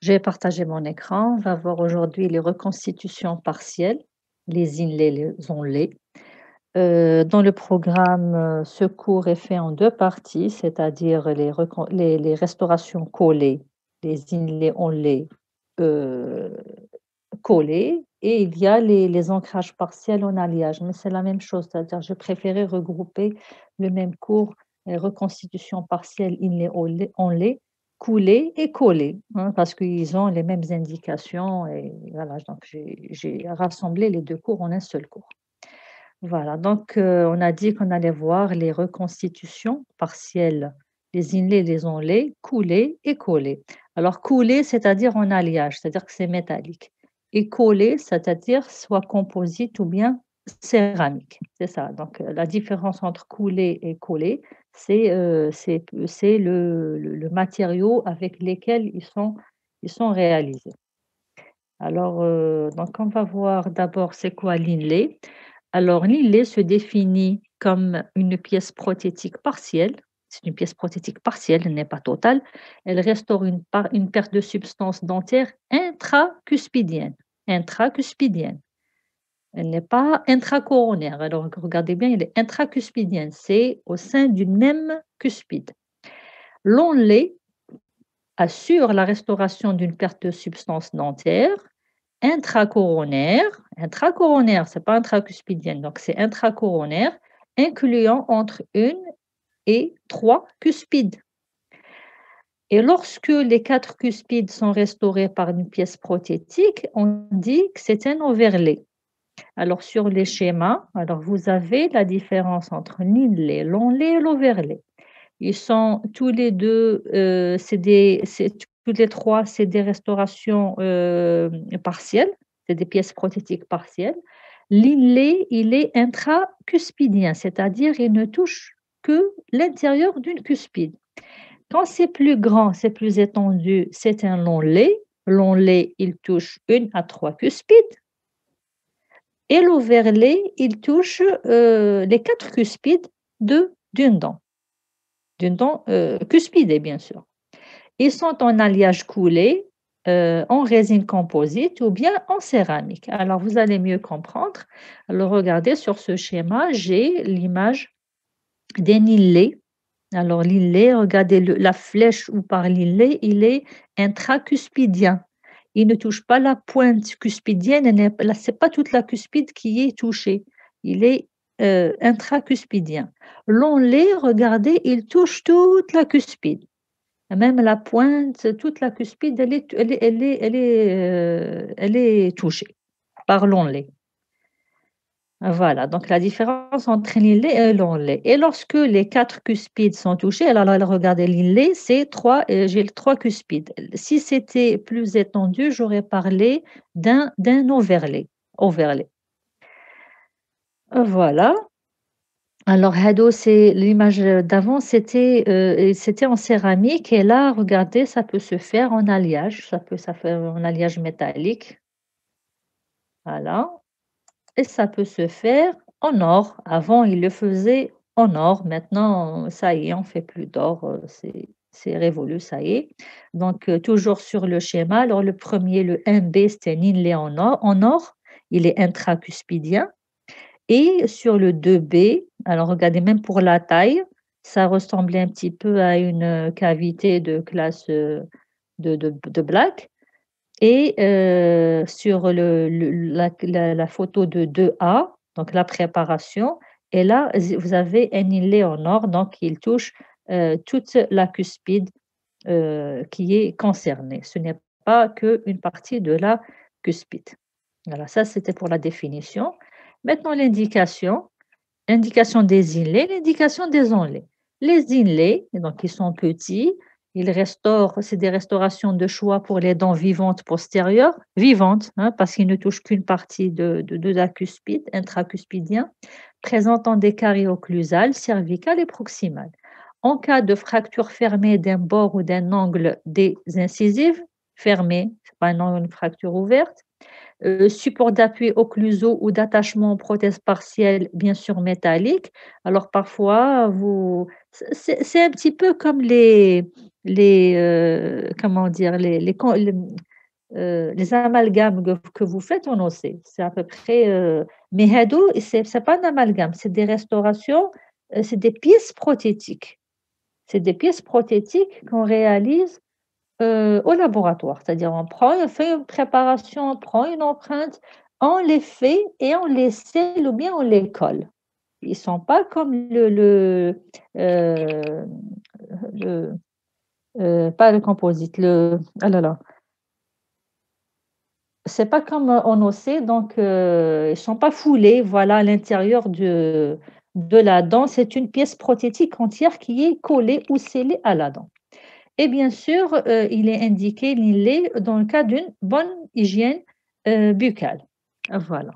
J'ai partagé mon écran. On va voir aujourd'hui les reconstitutions partielles, les inlays, les onlets. Dans le programme, ce cours est fait en 2 parties, c'est-à-dire les restaurations collées, les inlays, onlets, heu, collés et il y a les ancrages partiels en alliage, mais c'est la même chose, c'est-à-dire je préférais regrouper le même cours, reconstitution partielle inlay, onlets, coulés et collés, hein, parce qu'ils ont les mêmes indications et voilà, donc j'ai rassemblé les 2 cours en un seul cours. Voilà, donc on a dit qu'on allait voir les reconstitutions partielles, les inlays, les onlets, coulés et collés. Alors coulé, c'est-à-dire en alliage, c'est-à-dire que c'est métallique et collé, c'est-à-dire soit composite ou bien céramique. C'est ça, donc la différence entre coulé et collé, c'est le matériau avec lesquels ils sont réalisés. Alors, donc on va voir d'abord c'est quoi l'inlay. Alors, l'îlet se définit comme une pièce prothétique partielle. C'est une pièce prothétique partielle, elle n'est pas totale. Elle restaure une perte de substance dentaire intracuspidienne. Intracuspidienne. Elle n'est pas intracoronaire. Alors, regardez bien, elle est intracuspidienne. C'est au sein d'une même cuspide. L'onlay assure la restauration d'une perte de substance dentaire intracoronaire, intracoronaire, c'est pas intracuspidienne, donc c'est intracoronaire, incluant entre une et 3 cuspides. Et lorsque les 4 cuspides sont restaurées par une pièce prothétique, on dit que c'est un overlay. Alors sur les schémas, alors vous avez la différence entre l'inlay, l'onlay et l'overlay. Ils sont tous les 2, tous les 3, c'est des restaurations, partielles, c'est des pièces prothétiques partielles. L'inlay, il est intracuspidien, c'est-à-dire il ne touche que l'intérieur d'une cuspide. Quand c'est plus grand, c'est plus étendu, c'est un long lait. Long lait, il touche 1 à 3 cuspides et l'overlay, il touche, les 4 cuspides d'une dent. D'une dent, cuspidée, bien sûr. Ils sont en alliage coulé, en résine composite ou bien en céramique. Alors, vous allez mieux comprendre. Alors, regardez sur ce schéma, j'ai l'image d'un inlay. Alors, l'inlay, regardez la flèche où par l'inlay, il est intracuspidien. Il ne touche pas la pointe cuspidienne, là, c'est pas toute la cuspide qui est touchée. Il est intracuspidien. L'onlay, regardez, il touche toute la cuspide. Même la pointe, toute la cuspide, elle est touchée par l'onlay. Voilà, donc la différence entre l'inlay et l'onlay. Et lorsque les 4 cuspides sont touchées, alors là, regardez, l'inlay, c'est 3, j'ai 3 cuspides. Si c'était plus étendu, j'aurais parlé d'un overlay. Voilà. Alors hado, c'est l'image, d'avant, c'était en céramique et là, regardez, ça peut se faire en alliage, ça fait en alliage métallique, voilà et ça peut se faire en or. Avant, ils le faisaient en or, maintenant, ça y est, on fait plus d'or, c'est révolu, ça y est. Donc toujours sur le schéma, alors le premier, le 1B, c'est un inlay en or, il est intracuspidien. Et sur le 2B, alors regardez même pour la taille, ça ressemblait un petit peu à une, cavité de classe, de blague et sur la photo de 2A, donc la préparation et là, vous avez un inlay en or, donc il touche, toute la cuspide, qui est concernée. Ce n'est pas qu'une partie de la cuspide. Voilà, ça c'était pour la définition. Maintenant l'indication. Indication des inlays, l'indication des onlets. Les inlays, donc ils sont petits, ils restaurent, c'est des restaurations de choix pour les dents vivantes postérieures, vivantes, hein, parce qu'ils ne touchent qu'une partie de la cuspide, intracuspidien, présentant des caries occlusales, cervicales et proximales. En cas de fracture fermée d'un bord ou d'un angle des incisives, fermée, c'est pas une fracture ouverte, support d'appui occlusaux ou d'attachement aux prothèses partielles, bien sûr métalliques. Alors parfois, c'est un petit peu comme comment dire? Les amalgames que vous faites en OC. C'est à peu près, mais هادو c'est pas un amalgame, c'est des restaurations, c'est des pièces prothétiques. C'est des pièces prothétiques qu'on réalise, au laboratoire. C'est-à-dire on fait une préparation, on prend une empreinte, on les fait et on les scelle ou bien on les colle. Ils sont pas comme heu, le, pas le composite, ah là là, c'est pas comme, en OC donc ils sont pas foulés, voilà, à l'intérieur de la dent. C'est une pièce prothétique entière qui est collée ou scellée à la dent. Et bien sûr, il est indiqué l'inlay dans le cas d'une bonne hygiène, buccale. Voilà.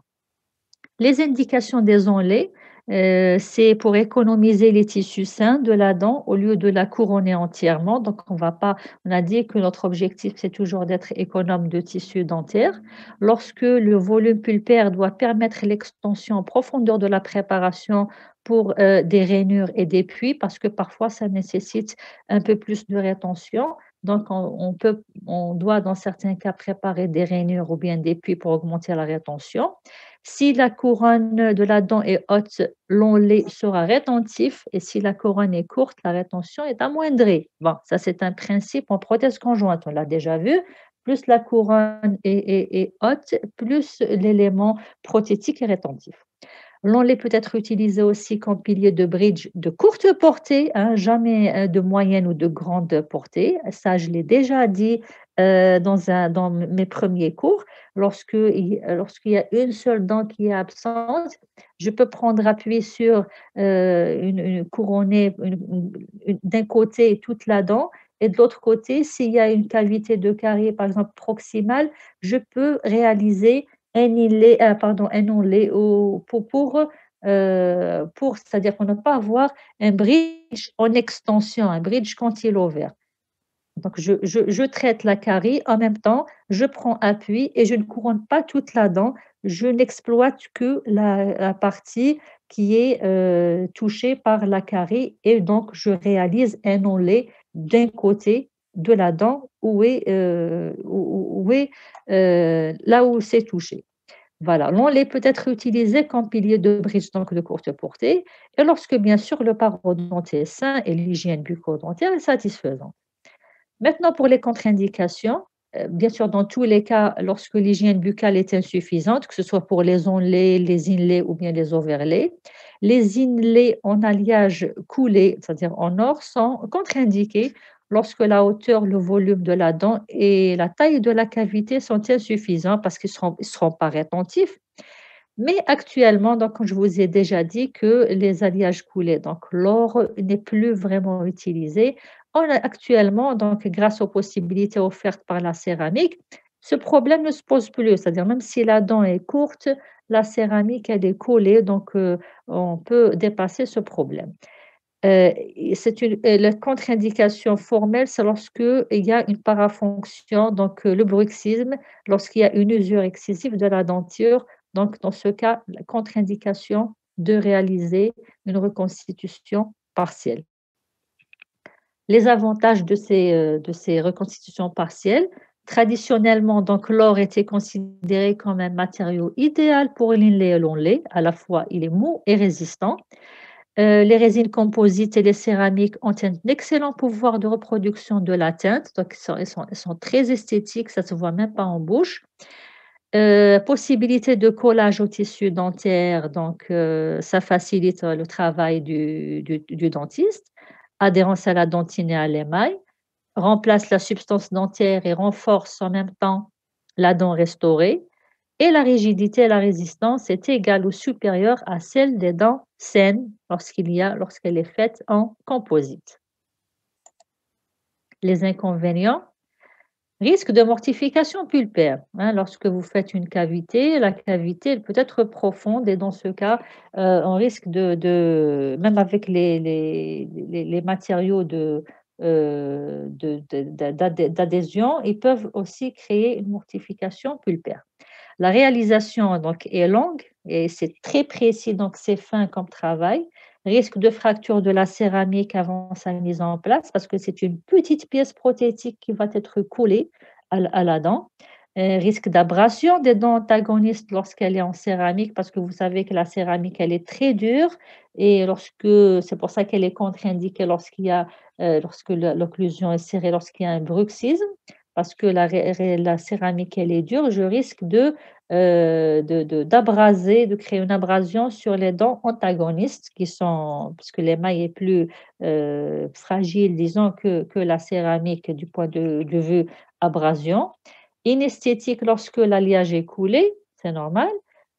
Les indications des onlets, c'est pour économiser les tissus sains de la dent au lieu de la couronner entièrement. Donc on a dit que notre objectif, c'est toujours d'être économe de tissu dentaire. Lorsque le volume pulpaire doit permettre l'extension en profondeur de la préparation pour, des rainures et des puits, parce que parfois ça nécessite un peu plus de rétention. Donc on doit dans certains cas préparer des rainures ou bien des puits pour augmenter la rétention. Si la couronne de la dent est haute, l'onlet sera rétentif et si la couronne est courte, la rétention est amoindrie. Bon, ça c'est un principe en prothèse conjointe, on l'a déjà vu. Plus la couronne est haute, plus l'élément prothétique est rétentif. L'onlet peut être utilisé aussi comme pilier de bridge de courte portée, hein, jamais de moyenne ou de grande portée. Ça, je l'ai déjà dit dans mes premiers cours. Lorsqu'il y a une seule dent qui est absente, je peux prendre appui sur une couronnée d'un côté toute la dent et de l'autre côté, s'il y a une cavité de carie, par exemple proximale, je peux réaliser un onlet c'est-à-dire pour ne pas avoir un bridge en extension, un bridge cantilever. Donc je traite la carie, en même temps, je prends appui et je ne couronne pas toute la dent. Je n'exploite que la partie qui est, touchée par la carie et donc je réalise un onlet d'un côté de la dent là où c'est touché. Voilà, l'onlet peut être utilisé comme pilier de bridge, donc de courte portée et lorsque bien sûr le parodontie est sain et l'hygiène bucco-dentaire est satisfaisante. Maintenant pour les contre-indications, bien sûr dans tous les cas lorsque l'hygiène buccale est insuffisante, que ce soit pour les onlets, les inlays ou bien les overlays, les inlays en alliage coulé, c'est-à-dire en or, sont contre-indiqués lorsque la hauteur, le volume de la dent et la taille de la cavité sont insuffisants parce qu'ils seront pas rétentifs. Mais actuellement, donc, comme je vous ai déjà dit que les alliages coulés, donc l'or n'est plus vraiment utilisé. On a actuellement, donc, grâce aux possibilités offertes par la céramique, ce problème ne se pose plus. C'est-à-dire, même si la dent est courte, la céramique, elle est collée, donc on peut dépasser ce problème. La contre-indication formelle, c'est lorsque il y a une parafonction, donc le bruxisme, lorsqu'il y a une usure excessive de la denture. Donc dans ce cas, la contre-indication de réaliser une reconstitution partielle. Les avantages de ces reconstitutions partielles, traditionnellement, donc l'or était considéré comme un matériau idéal pour l'inlay et l'onlay. À la fois, il est mou et résistant. Les résines composites et les céramiques ont un excellent pouvoir de reproduction de la teinte, donc elles sont très esthétiques, ça ne se voit même pas en bouche. Possibilité de collage au tissu dentaire, donc ça facilite le travail du dentiste. Adhérence à la dentine et à l'émail, remplace la substance dentaire et renforce en même temps la dent restaurée. Et la rigidité et la résistance est égale ou supérieure à celle des dents saines lorsqu'elle est faite en composite. Les inconvénients, risque de mortification pulpaire, hein. Lorsque vous faites une cavité, la cavité elle peut être profonde et dans ce cas, on risque même avec les matériaux d'adhésion, ils peuvent aussi créer une mortification pulpaire. La réalisation donc est longue et c'est très précis, donc c'est fin comme travail. Risque de fracture de la céramique avant sa mise en place parce que c'est une petite pièce prothétique qui va être coulée à la dent. Risque d'abrasion des dents antagonistes lorsqu'elle est en céramique parce que vous savez que la céramique, elle est très dure et c'est pour ça qu'elle est contre-indiquée lorsque l'occlusion est serrée, lorsqu'il y a un bruxisme, parce que la céramique, elle est dure, je risque d'abraser, de créer une abrasion sur les dents antagonistes puisque l'émail est plus fragile, disons, que la céramique du point de vue abrasion. Inesthétique lorsque l'alliage est coulé, c'est normal.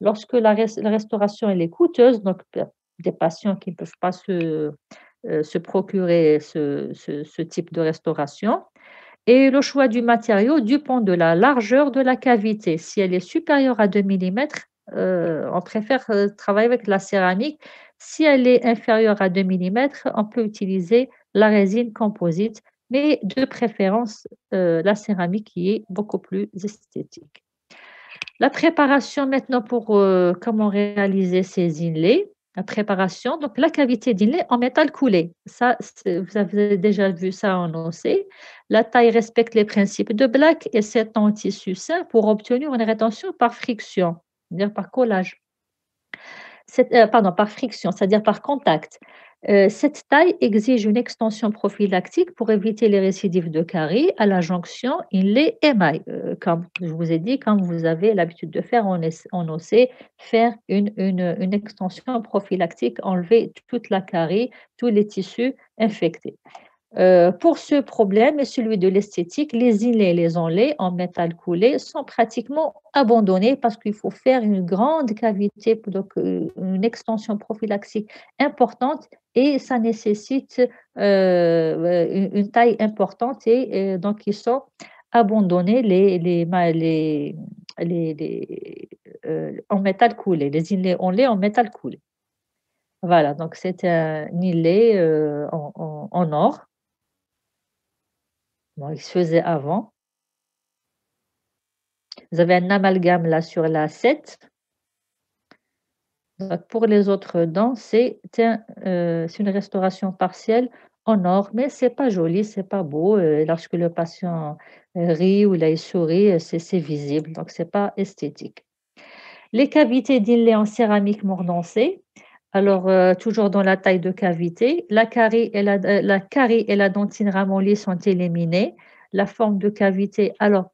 Lorsque la restauration elle est coûteuse, donc des patients qui ne peuvent pas se procurer ce type de restauration. Et le choix du matériau dépend de la largeur de la cavité. Si elle est supérieure à 2 millimètres, on préfère travailler avec la céramique. Si elle est inférieure à 2 millimètres, on peut utiliser la résine composite, mais de préférence la céramique qui est beaucoup plus esthétique. La préparation maintenant pour comment réaliser ces inlays. La préparation, donc la cavité d'inlay en métal coulé. Ça, vous avez déjà vu ça en OC. La taille respecte les principes de Black et s'étend en tissu sain pour obtenir une rétention par friction, c'est-à-dire par collage. Pardon, par friction, c'est-à-dire par contact. Cette taille exige une extension prophylactique pour éviter les récidives de caries à la jonction inlay-émail. Comme je vous ai dit, comme vous avez l'habitude de faire en OC, faire une extension prophylactique, enlever toute la carie, tous les tissus infectés. Pour ce problème et celui de l'esthétique, les inlays et les onlays en métal coulé sont pratiquement abandonnés parce qu'il faut faire une grande cavité, donc une extension prophylaxique importante et ça nécessite une taille importante et donc ils sont abandonnés en métal coulé, les inlays onlays en métal coulé. Voilà, donc c'est un inlay en or. Bon, il se faisait avant. Vous avez un amalgame là sur la 7. Donc pour les autres dents, c'est une restauration partielle en or, mais c'est pas joli, c'est pas beau. Lorsque le patient rit ou là il sourit, c'est visible, donc c'est pas esthétique. Les cavités d'inlay en céramique mordancée. Alors, toujours dans la taille de cavité, la carie et la dentine ramollie sont éliminées. La forme de cavité, alors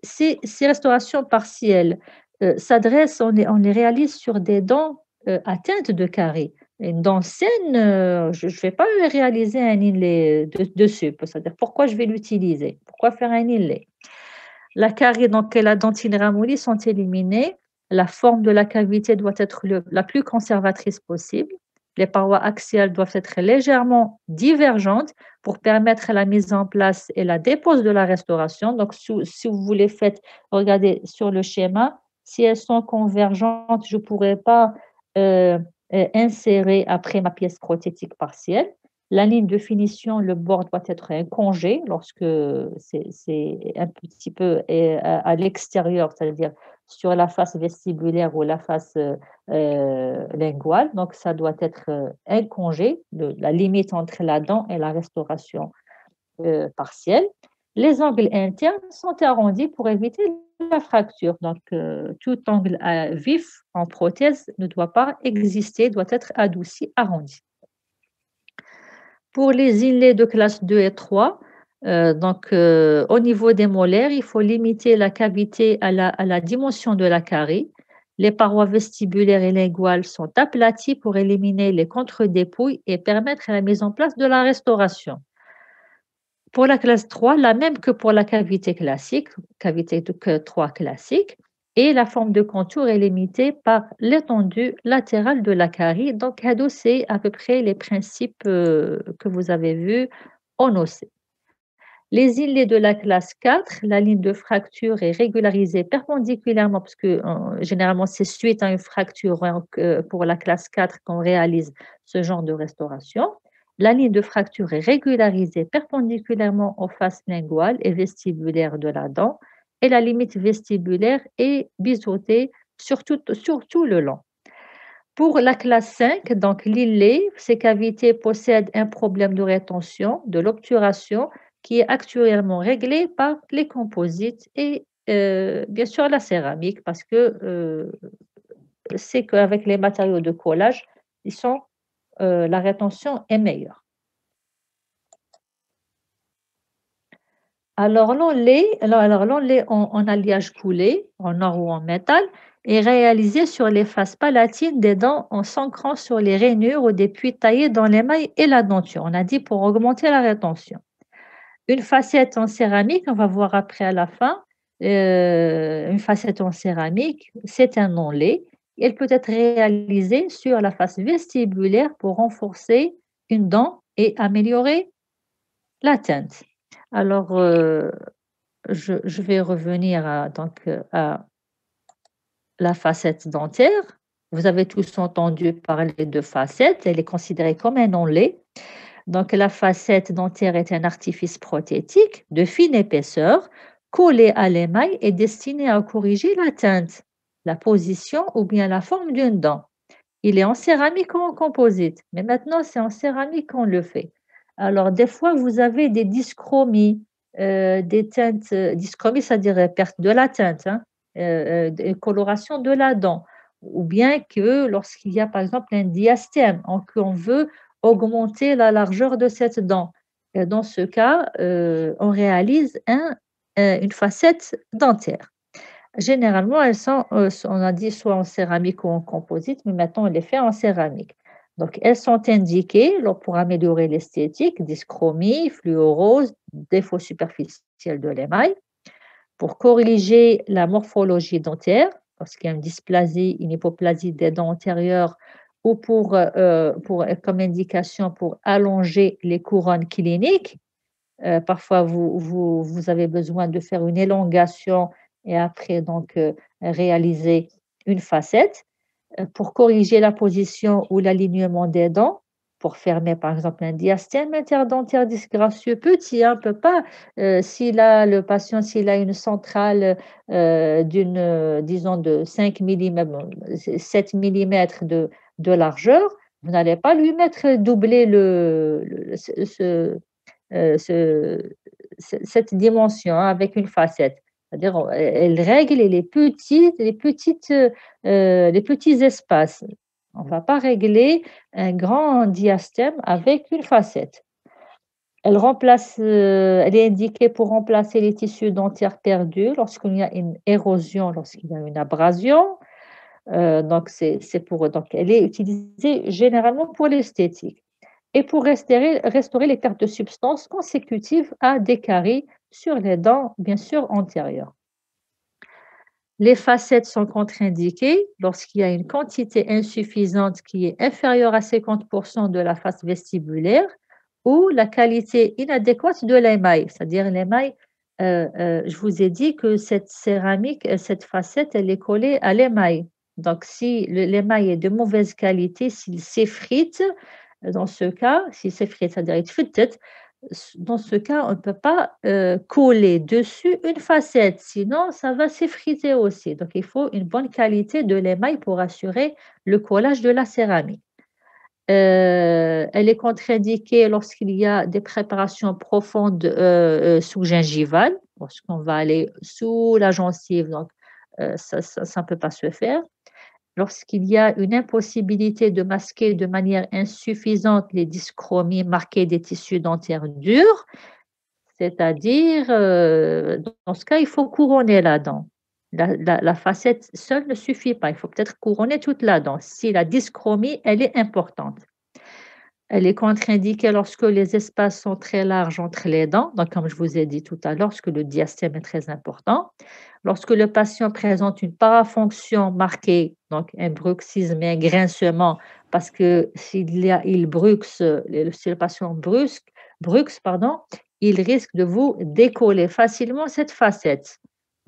ces restaurations partielles on les réalise sur des dents atteintes de carie. Une dent saine, je ne vais pas réaliser un inlay dessus. C'est-à-dire, pourquoi je vais l'utiliser? Pourquoi faire un inlay? La carie donc, et la dentine ramollie sont éliminées. La forme de la cavité doit être la plus conservatrice possible. Les parois axiales doivent être légèrement divergentes pour permettre la mise en place et la dépose de la restauration. Donc, si vous les faites, regardez sur le schéma, si elles sont convergentes, je ne pourrais pas euh, insérer après ma pièce prothétique partielle. La ligne de finition, le bord doit être incongé lorsque c'est un petit peu à l'extérieur, c'est-à-dire sur la face vestibulaire ou la face linguale. Donc, ça doit être incongé, la limite entre la dent et la restauration partielle. Les angles internes sont arrondis pour éviter la fracture. Donc, tout angle vif en prothèse ne doit pas exister, doit être adouci, arrondi. Pour les inlays de classe 2 et 3, au niveau des molaires, il faut limiter la cavité à la dimension de la carie. Les parois vestibulaires et linguales sont aplaties pour éliminer les contre-dépouilles et permettre la mise en place de la restauration. Pour la classe 3, la même que pour la cavité classique, cavité de 3 classique, et la forme de contour est limitée par l'étendue latérale de la carie. Donc, c'est à peu près les principes que vous avez vus en OC. Les inlays de la classe 4, la ligne de fracture est régularisée perpendiculairement, parce que généralement, c'est suite à une fracture pour la classe 4 qu'on réalise ce genre de restauration. La ligne de fracture est régularisée perpendiculairement aux faces linguales et vestibulaires de la dent et la limite vestibulaire est biseautée sur tout le long. Pour la classe 5, donc l'îlet, ces cavités possèdent un problème de rétention, de l'obturation, qui est actuellement réglé par les composites et bien sûr la céramique, parce que c'est qu'avec les matériaux de collage, la rétention est meilleure. Alors l'enlait en alliage coulé, en or ou en métal, est réalisé sur les faces palatines des dents en s'ancrant sur les rainures ou des puits taillés dans l'émail et la denture. On a dit pour augmenter la rétention. Une facette en céramique, on va voir après à la fin, une facette en céramique, c'est un enlait. Elle peut être réalisée sur la face vestibulaire pour renforcer une dent et améliorer la teinte. Alors, je vais revenir à la facette dentaire. Vous avez tous entendu parler de facette, elle est considérée comme un onlet. Donc la facette dentaire est un artifice prothétique de fine épaisseur collé à l'émail et destiné à corriger la teinte, la position ou bien la forme d'une dent. Il est en céramique ou en composite, mais maintenant c'est en céramique qu'on le fait. Alors des fois vous avez des dyschromies, des teintes, dyschromie c'est-à-dire perte de la teinte, hein, des coloration de la dent, ou bien que lorsqu'il y a par exemple un diastème, qu'on veut augmenter la largeur de cette dent. Et dans ce cas, on réalise une facette dentaire. Généralement, elles sont, on a dit soit en céramique ou en composite, mais maintenant on les fait en céramique. Donc, elles sont indiquées pour améliorer l'esthétique, dyschromie, fluorose, défaut superficiel de l'émail, pour corriger la morphologie dentaire, lorsqu'il y a une dysplasie, une hypoplasie des dents antérieures, ou comme indication pour allonger les couronnes cliniques. Parfois, vous avez besoin de faire une élongation et après donc réaliser une facette pour corriger la position ou l'alignement des dents, pour fermer par exemple un diastème interdentaire disgracieux petit, hein, peut pas, le patient s'il a une centrale disons de 5 millimètres, 7 millimètres de largeur, vous n'allez pas lui mettre doubler ce cette dimension, hein, avec une facette. C'est-à-dire, elle règle les petits espaces. On ne va pas régler un grand diastème avec une facette. Elle est indiquée pour remplacer les tissus dentaires perdus lorsqu'il y a une érosion, lorsqu'il y a une abrasion. Donc elle est utilisée généralement pour l'esthétique et pour restaurer les pertes de substances consécutives à des caries sur les dents, bien sûr, antérieures. Les facettes sont contre-indiquées lorsqu'il y a une quantité insuffisante qui est inférieure à 50% de la face vestibulaire ou la qualité inadéquate de l'émail, c'est-à-dire l'émail. Je vous ai dit que cette céramique, cette facette, elle est collée à l'émail. Donc, si l'émail est de mauvaise qualité, s'il s'effrite, dans ce cas, s'il s'effrite, c'est-à-dire يتفتت, dans ce cas, on ne peut pas coller dessus une facette, sinon ça va s'effriter aussi. Donc, il faut une bonne qualité de l'émail pour assurer le collage de la céramique. Elle est contre-indiquée lorsqu'il y a des préparations profondes sous-gingivales, lorsqu'on va aller sous la gencive, donc ça ne peut pas se faire. Lorsqu'il y a une impossibilité de masquer de manière insuffisante les dyschromies marquées des tissus dentaires durs, c'est-à-dire, dans ce cas, il faut couronner la dent. La facette seule ne suffit pas, il faut peut-être couronner toute la dent si la dyschromie, elle est importante. Elle est contre-indiquée lorsque les espaces sont très larges entre les dents, donc comme je vous ai dit tout à l'heure, lorsque le diastème est très important. Lorsque le patient présente une parafonction marquée, donc un bruxisme et un grincement, parce que si le patient bruxe, pardon, il risque de vous décoller facilement cette facette.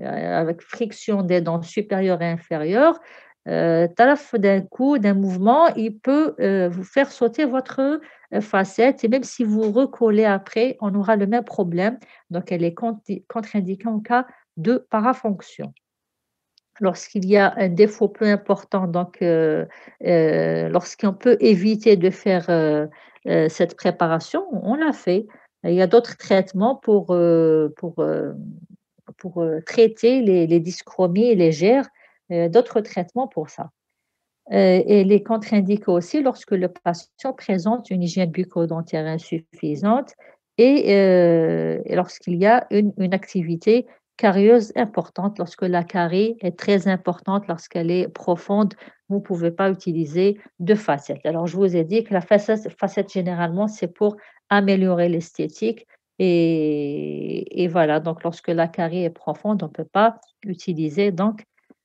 Avec friction des dents supérieures et inférieures, talaf d'un coup, d'un mouvement, il peut vous faire sauter votre facette et même si vous recollez après, on aura le même problème. Donc, elle est contre-indiquée en cas de parafonction. Lorsqu'il y a un défaut peu important, donc lorsqu'on peut éviter de faire, cette préparation, on la fait. Il y a d'autres traitements pour traiter les dyschromies légères, d'autres traitements pour ça. Et les contre-indiqués aussi lorsque le patient présente une hygiène bucco-dentaire insuffisante et lorsqu'il y a une activité carieuse importante. Lorsque la carie est très importante, lorsqu'elle est profonde, vous ne pouvez pas utiliser de facettes. Alors je vous ai dit que la facette généralement, c'est pour améliorer l'esthétique et voilà, donc lorsque la carie est profonde, on ne peut pas utiliser donc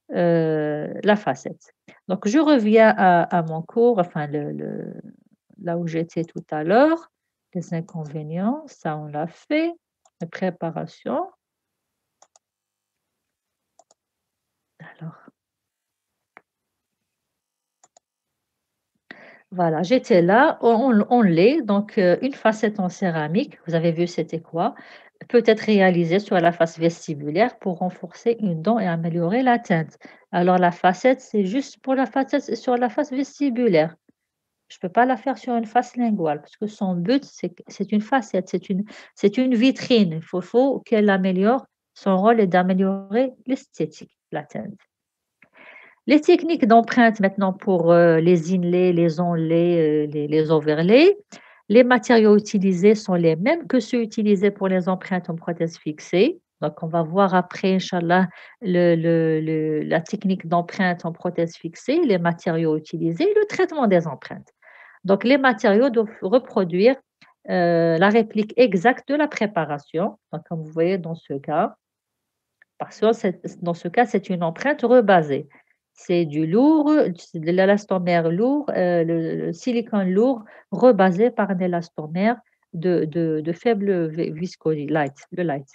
la facette. Donc, je reviens à mon cours, enfin, là où j'étais tout à l'heure, les inconvénients, ça on l'a fait, la préparation. Alors, voilà, j'étais là, on l'est, donc une facette en céramique, vous avez vu c'était quoi, peut être réalisée sur la face vestibulaire pour renforcer une dent et améliorer la teinte. Alors, la facette, c'est juste pour la facette sur la face vestibulaire. Je peux pas la faire sur une face linguale parce que son but, c'est une facette, c'est une vitrine. Il faut qu'elle améliore son rôle est d'améliorer l'esthétique, la teinte. Les techniques d'empreinte maintenant pour, les inlays, les onlays, les overlays. Les matériaux utilisés sont les mêmes que ceux utilisés pour les empreintes en prothèse fixée. Donc on va voir après inch'Allah la technique d'empreinte en prothèse fixée, les matériaux utilisés, le traitement des empreintes. Donc les matériaux doivent reproduire, la réplique exacte de la préparation. Donc comme vous voyez dans ce cas, parce que dans ce cas, c'est une empreinte rebasée. C'est du lourd, c'est de l'élastomère lourd, le silicone lourd rebasé par un élastomère de faible viscosité, le light.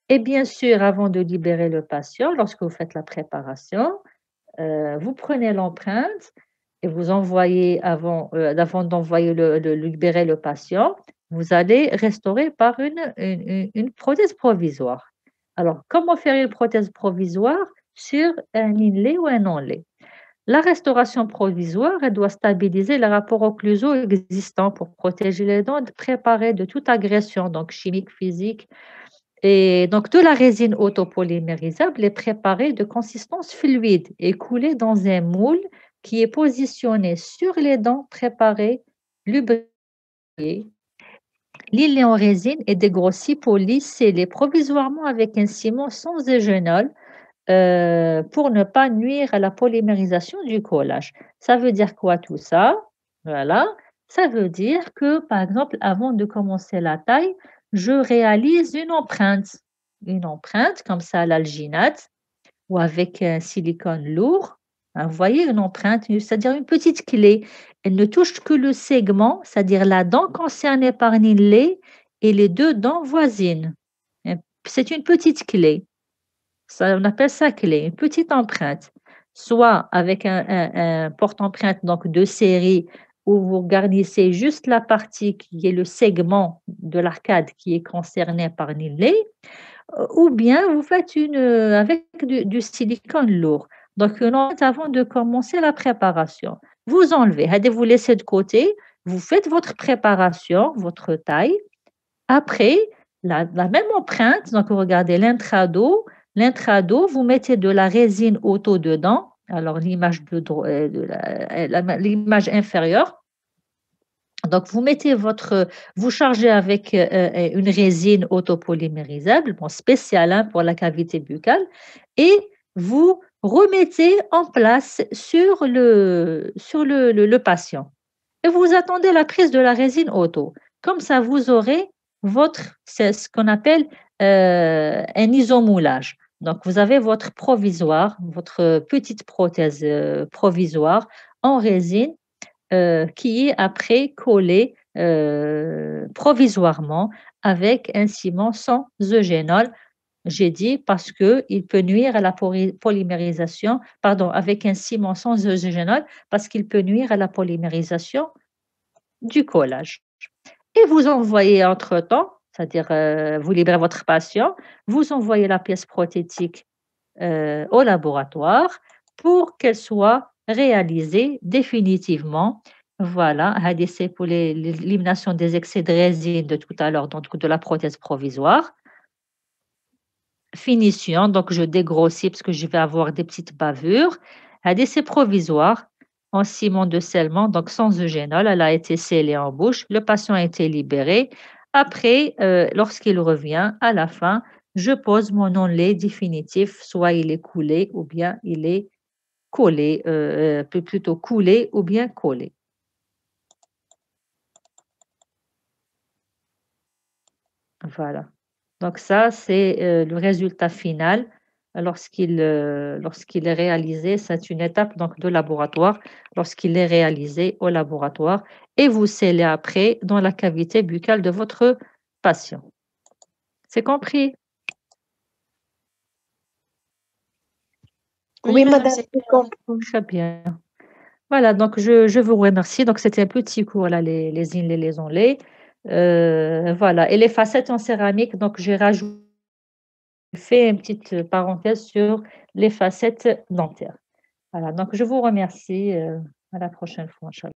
Et bien sûr, avant de libérer le patient, lorsque vous faites la préparation, vous prenez l'empreinte et vous envoyez avant d'envoyer libérer le patient, vous allez restaurer par une prothèse provisoire. Alors, comment faire une prothèse provisoire sur un inlay ou un onlay? La restauration provisoire, elle doit stabiliser les rapports occlusaux existants pour protéger les dents préparées de toute agression, donc chimique, physique, et donc de la résine autopolymérisable est préparée de consistance fluide et coulée dans un moule qui est positionné sur les dents préparées, lubrifiées. L'île est en résine est dégrossi pour lisser provisoirement avec un ciment sans égénol pour ne pas nuire à la polymérisation du collage. Ça veut dire quoi tout ça? Voilà, ça veut dire que, par exemple, avant de commencer la taille, je réalise une empreinte comme ça à l'alginate ou avec un silicone lourd. Hein, vous voyez une empreinte, c'est-à-dire une petite clé. Elle ne touche que le segment, c'est-à-dire la dent concernée par l'inlay et les deux dents voisines. C'est une petite clé. Ça, on appelle ça clé, une petite empreinte. Soit avec un porte-empreinte donc de série où vous garnissez juste la partie qui est le segment de l'arcade qui est concerné par l'inlay, ou bien vous faites avec du silicone lourd. Donc une empreinte avant de commencer la préparation. Vous enlevez, allez vous laissez de côté, vous faites votre préparation, votre taille. Après, la même empreinte, donc regardez l'intrado, vous mettez de la résine auto dedans, alors l'image l'image inférieure. Donc vous chargez avec, une résine autopolymérisable, bon spéciale, hein, pour la cavité buccale et vous remettez en place sur le patient et vous attendez la prise de la résine auto. Comme ça, vous aurez c'est ce qu'on appelle, un isomoulage. Donc vous avez votre provisoire, votre petite prothèse, provisoire en résine, qui est après collée, provisoirement avec un ciment sans eugénol. J'ai dit parce qu'il peut nuire à la polymérisation, pardon, avec un ciment sans eugénol, parce qu'il peut nuire à la polymérisation du collage. Et vous envoyez entre-temps, C'est-à-dire, vous libérez votre patient, vous envoyez la pièce prothétique, au laboratoire pour qu'elle soit réalisée définitivement. Voilà, هذه c'est pour l'élimination des excès de résine de tout à l'heure, donc de la prothèse provisoire. Finition, donc je dégrossis parce que je vais avoir des petites bavures. C'est provisoire en ciment de scellement, donc sans eugénol. Elle a été scellée en bouche. Le patient a été libéré. Après, lorsqu'il revient, à la fin, je pose mon onlait définitif, soit il est coulé ou bien il est collé, plutôt coulé ou bien collé. Voilà. Donc ça, c'est, le résultat final lorsqu'il est réalisé. C'est une étape donc de laboratoire, lorsqu'il est réalisé au laboratoire et vous scellez après dans la cavité buccale de votre patient. C'est compris? Oui, Oui, madame, madame, j'ai compris. Très bien. Voilà, donc je vous remercie. Donc c'était un petit cours là, les inlays, les onlets. Voilà, et les facettes en céramique, donc j'ai rajouté fait une petite parenthèse sur les facettes dentaires. Voilà, donc je vous remercie, à la prochaine fois, inch'Allah.